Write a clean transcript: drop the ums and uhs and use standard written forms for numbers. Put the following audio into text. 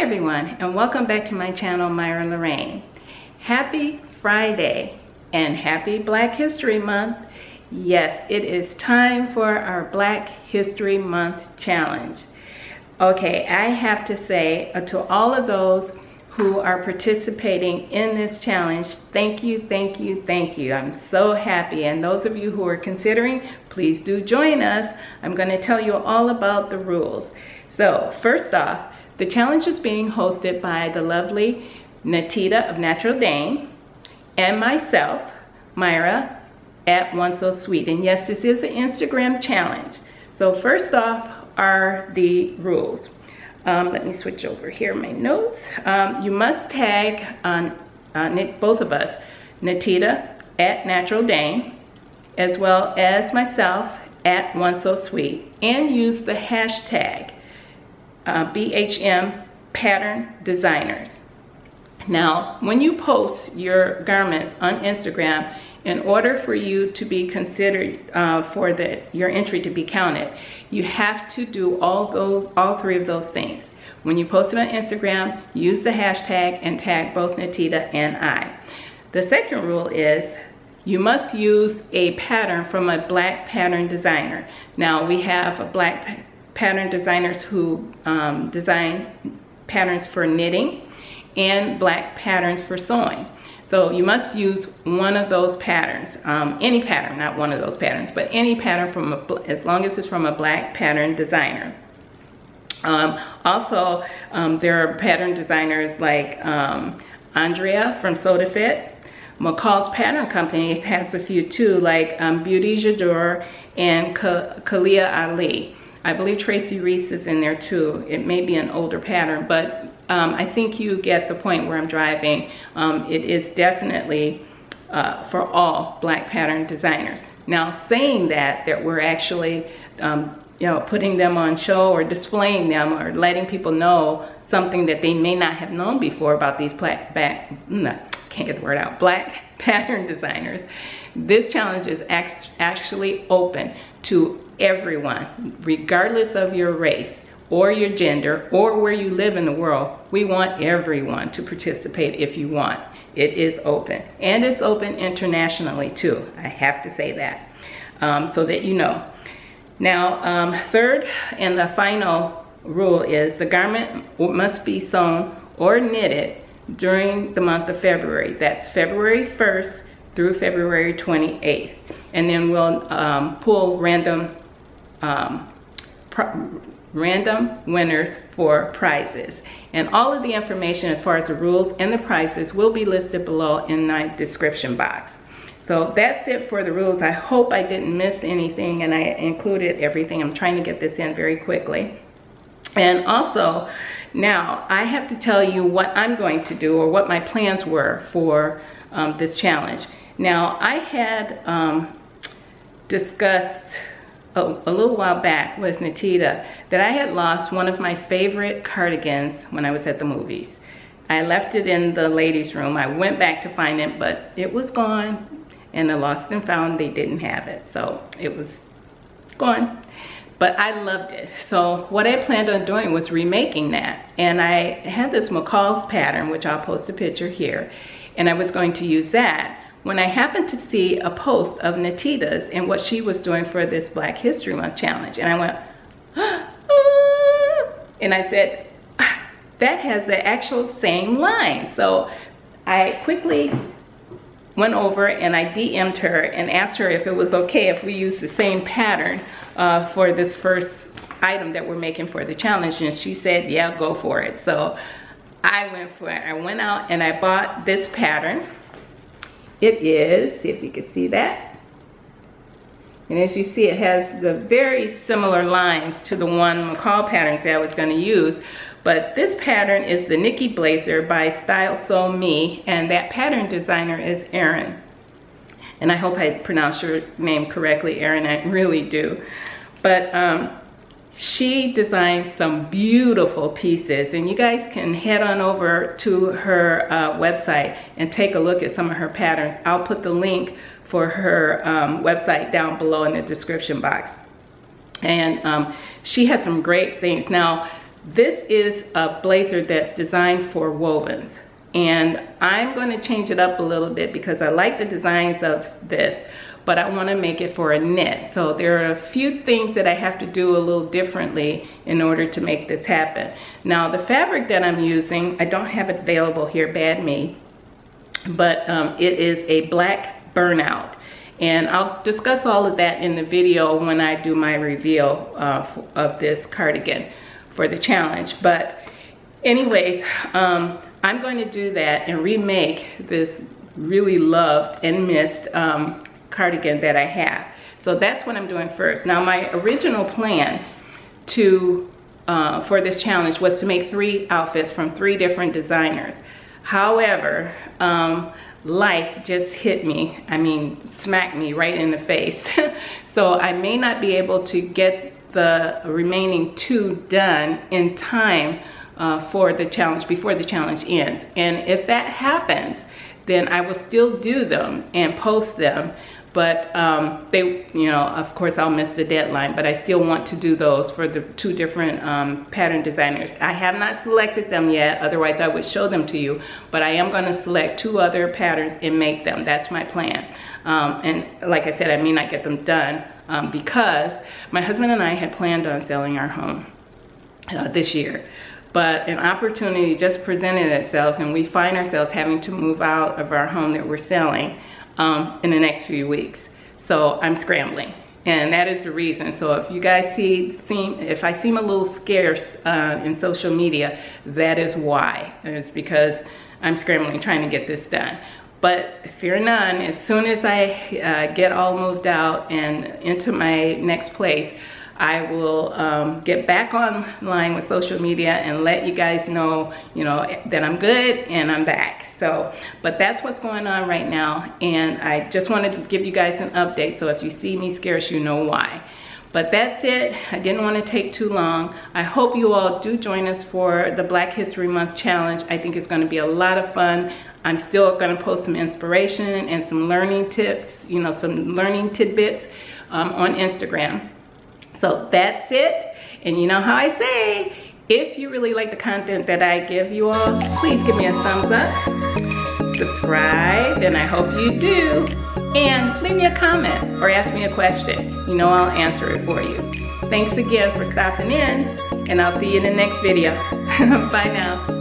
everyone, and welcome back to my channel, Myra and Lorraine. Happy Friday and happy Black History Month. Yes, it is time for our Black History Month challenge. Okay, I have to say to all of those who are participating in this challenge, thank you, thank you, thank you. I'm so happy. And those of you who are considering, please do join us. I'm going to tell you all about the rules. So first off, the challenge is being hosted by the lovely Natita of Natural Dane and myself, Myra, at One So Sweet. And yes, this is an Instagram challenge. So first off are the rules. Let me switch over here, my notes. You must tag on both of us, Natita at Natural Dane, as well as myself at One So Sweet, and use the hashtag BHM Pattern Designers. Now, when you post your garments on Instagram, in order for you to be considered for your entry to be counted, you have to do all three of those things. When you post it on Instagram, use the hashtag and tag both Natita and I. The second rule is you must use a pattern from a Black pattern designer. Now, we have Black pattern designers who design patterns for knitting and Black patterns for sewing. So you must use one of those patterns, any pattern, not one of those patterns, but any pattern from as long as it's from a Black pattern designer. Also, there are pattern designers like Andrea from Sew-To-Fit. McCall's Pattern Company has a few too, like Beaute'J'Adore and Khaliah Ali. I believe Tracy Reese is in there too. It may be an older pattern, but I think you get the point where I'm driving. It is definitely for all Black pattern designers. Now, saying that we're actually putting them on show or displaying them or letting people know something that they may not have known before about these Black pattern designers. This challenge is actually open to everyone, regardless of your race or your gender or where you live in the world. We want everyone to participate if you want. It is open, and it's open internationally too. I have to say that so that you know. Now, third and the final rule is the garment must be sewn or knitted during the month of February. That's February 1st through February 28th. And then we'll pull random winners for prizes. And all of the information as far as the rules and the prizes will be listed below in my description box. So that's it for the rules. I hope I didn't miss anything and I included everything. I'm trying to get this in very quickly. And also, now I have to tell you what I'm going to do or what my plans were for this challenge. Now, I had discussed a little while back with Natita that I had lost one of my favorite cardigans when I was at the movies. I left it in the ladies' room. I went back to find it, but it was gone. And the lost and found, they didn't have it. So it was gone. But I loved it. So what I planned on doing was remaking that. And I had this McCall's pattern, which I'll post a picture here. And I was going to use that when I happened to see a post of Natita's and what she was doing for this Black History Month challenge. And I went, ah, and I said, ah, that has the actual same line. So I quickly went over and I DM'd her and asked her if it was okay if we use the same pattern for this first item that we're making for the challenge. And she said, yeah, go for it. So I went for it. I went out and I bought this pattern. It is, see if you can see that. And as you see, it has the very similar lines to the one McCall patterns that I was going to use. But this pattern is the Nikki Blazer by Style Sew Me, and that pattern designer is Erin. And I hope I pronounced your name correctly, Erin, I really do. But she designs some beautiful pieces, and you guys can head on over to her website and take a look at some of her patterns. I'll put the link for her website down below in the description box. And she has some great things. Now, This is a blazer that's designed for wovens, and I'm going to change it up a little bit because I like the designs of this, but I want to make it for a knit. So there are a few things that I have to do a little differently in order to make this happen. Now the fabric that I'm using, I don't have it available here, bad me, but it is a black burnout. And I'll discuss all of that in the video when I do my reveal of this cardigan for the challenge. But anyways, I'm going to do that and remake this really loved and missed cardigan that I have. So that's what I'm doing first. Now my original plan for this challenge was to make 3 outfits from 3 different designers. However, life just hit me, I mean, smacked me right in the face. So I may not be able to get the remaining 2 done in time for the challenge, before the challenge ends. And if that happens, then I will still do them and post them. But they, you know, of course I'll miss the deadline, but I still want to do those for the 2 different pattern designers. I have not selected them yet, otherwise I would show them to you, but I am gonna select 2 other patterns and make them. That's my plan. And like I said, I may not get them done because my husband and I had planned on selling our home this year. But an opportunity just presented itself, and we find ourselves having to move out of our home that we're selling in the next few weeks. So I'm scrambling, and that is the reason. So if you guys if I seem a little scarce in social media, that is why. It's because I'm scrambling trying to get this done. But fear none, as soon as I get all moved out and into my next place, I will get back online with social media and let you guys know, you know, that I'm good and I'm back. So, but that's what's going on right now, and I just wanted to give you guys an update, so if you see me scarce, you know why. But that's it. I didn't want to take too long. I hope you all do join us for the Black History Month challenge. I think it's going to be a lot of fun. I'm still going to post some inspiration and some learning tips, you know, some learning tidbits on Instagram. So that's it. And you know how I say, if you really like the content that I give you all, please give me a thumbs up, subscribe, and I hope you do, and leave me a comment or ask me a question. You know I'll answer it for you. Thanks again for stopping in, and I'll see you in the next video. Bye now.